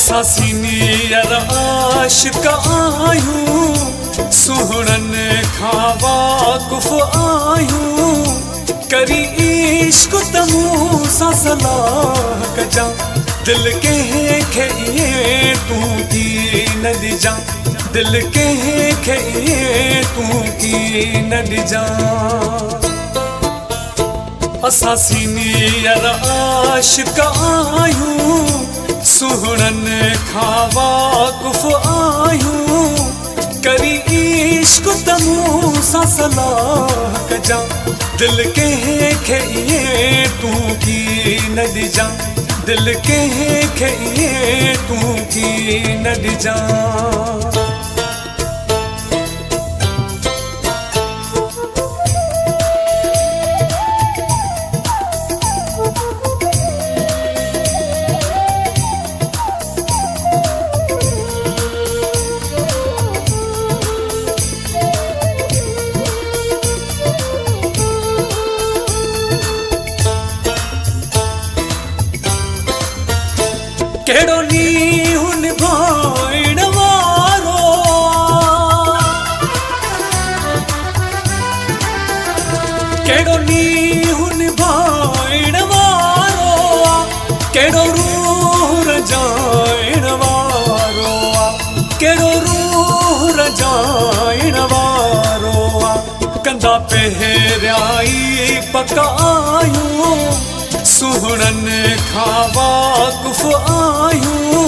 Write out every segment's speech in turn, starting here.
असां सीनियर आशिक़ आहियूं, सुहिणन खां वाक़ुफ़ आहियूं। करी इश्क़ त मूं सां सलाह कजां, दिल कंहिंखे इएं तूं की न ॾिजां, दिल कंहिंखे इएं तूं की न ॾिजां। असां सीनियर आशिक़ आहियूं, सुहिणन खां वाक़ुफ़ आहियूं। करी इश्क़ त मूं सां सलाह कजां, दिल कंहिंखे इएं तूं की न ॾिजां, दिल कंहिंखे इएं तूं की न ॾिजां। कहिड़ो नींहुं निभाइण वारो, कहिड़ो नींहुं निभाइण वारो, कहिड़ो रूह रजाइण वारो, कहिड़ो रूह रजाइण वारो। कंदा पहिरियाई पकायूं, सुहिणन खां वाक़ुफ़ आहियूं।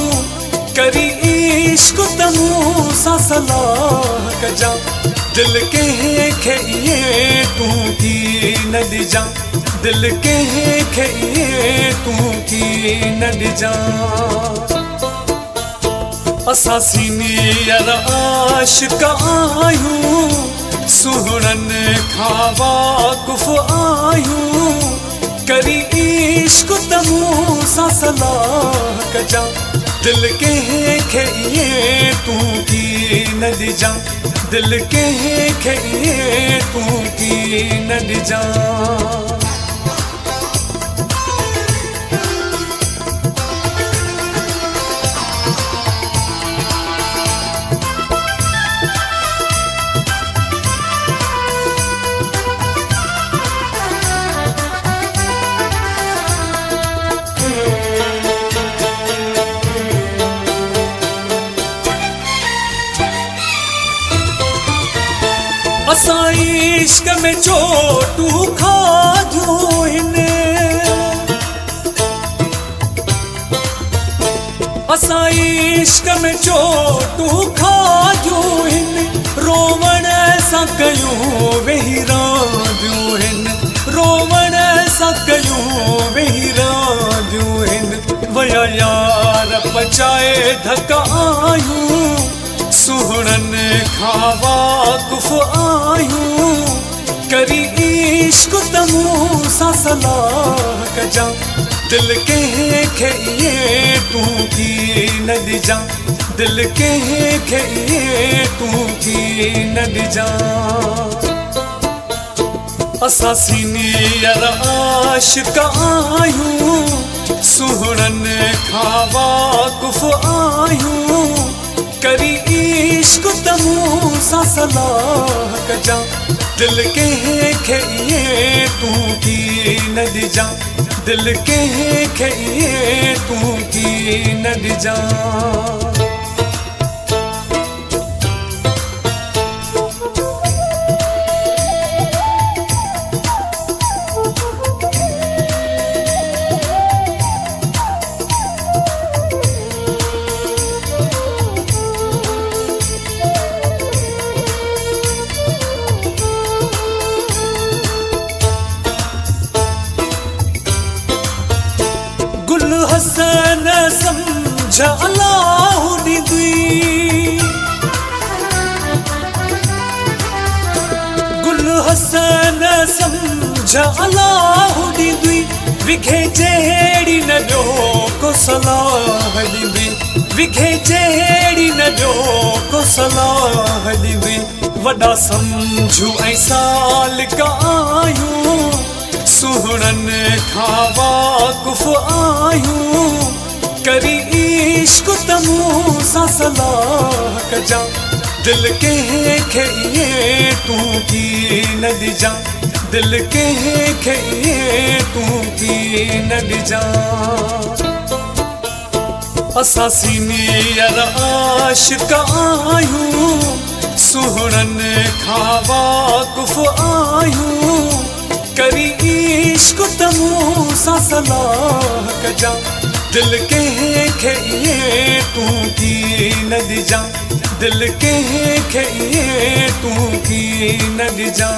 करी इश्क़ त मूं सां सलाह कजां, दिल कंहिंखे इएं तूं की न ॾिजां, दिल कंहिंखे इएं तूं की न ॾिजां। असां सीनियर आशिक़ आहियूं, सुहिणन खां वाक़ुफ़ आहियूं। करी इश्क़ त मूं सां सलाह कजां, दिल कंहिंखे इएं तूं की न ॾिजां, दिल कंहिंखे इएं तूं की न ॾिजां। असां इश्क़ में चोटूं खाधियूं आहिनि, असां इश्क़ में चोटूं खाधियूं आहिनि। रोवण सां कयूं वेही रांदियूं आहिनि, रोवण सां कयूं वेही रांदियूं आहिनि। वया यार पचाए धक आहियूं, सुहिणन खां वाक़ुफ़ आहियूं। करी इश्क़ त मूं सां सलाह कजां, दिल कंहिंखे इएं तूं की न ॾिजां, दिल कंहिंखे इएं तूं की न ॾिजां। असां सीनियर आशिक़ आहियूं, सुहिणन खां वाक़ुफ़ आहियूं। करी इश्क़ त मूं सां सलाह कजां, दिल कंहिंखे इएं तूं की न ॾिजां, दिल कंहिंखे इएं तूं की न ॾिजां। गुल हसन समझ अलाह ॾींदी, गुल हसन समझ अलाह ॾींदी। विघे जहिड़ी न ॿियो को सलाह ॾींदी, विघे जहिड़ी न ॿियो को सलाह ॾींदी। वॾा सम्झूं ऐं सालिक आहियूं, सुहिणन खां वाक़ुफ़ आहियूं। करी इश्क तमू सा सलाह कजा दिल के खे तू की न दिजा दिल के खे तू की न दिजा असा सीनियर आशिक आयूं सुहणन खावा कुफ आयूं करी इश्क तमू सा सलाह कजा दिल के खे तू की न दिजा दिल के खे तू की न दिजा।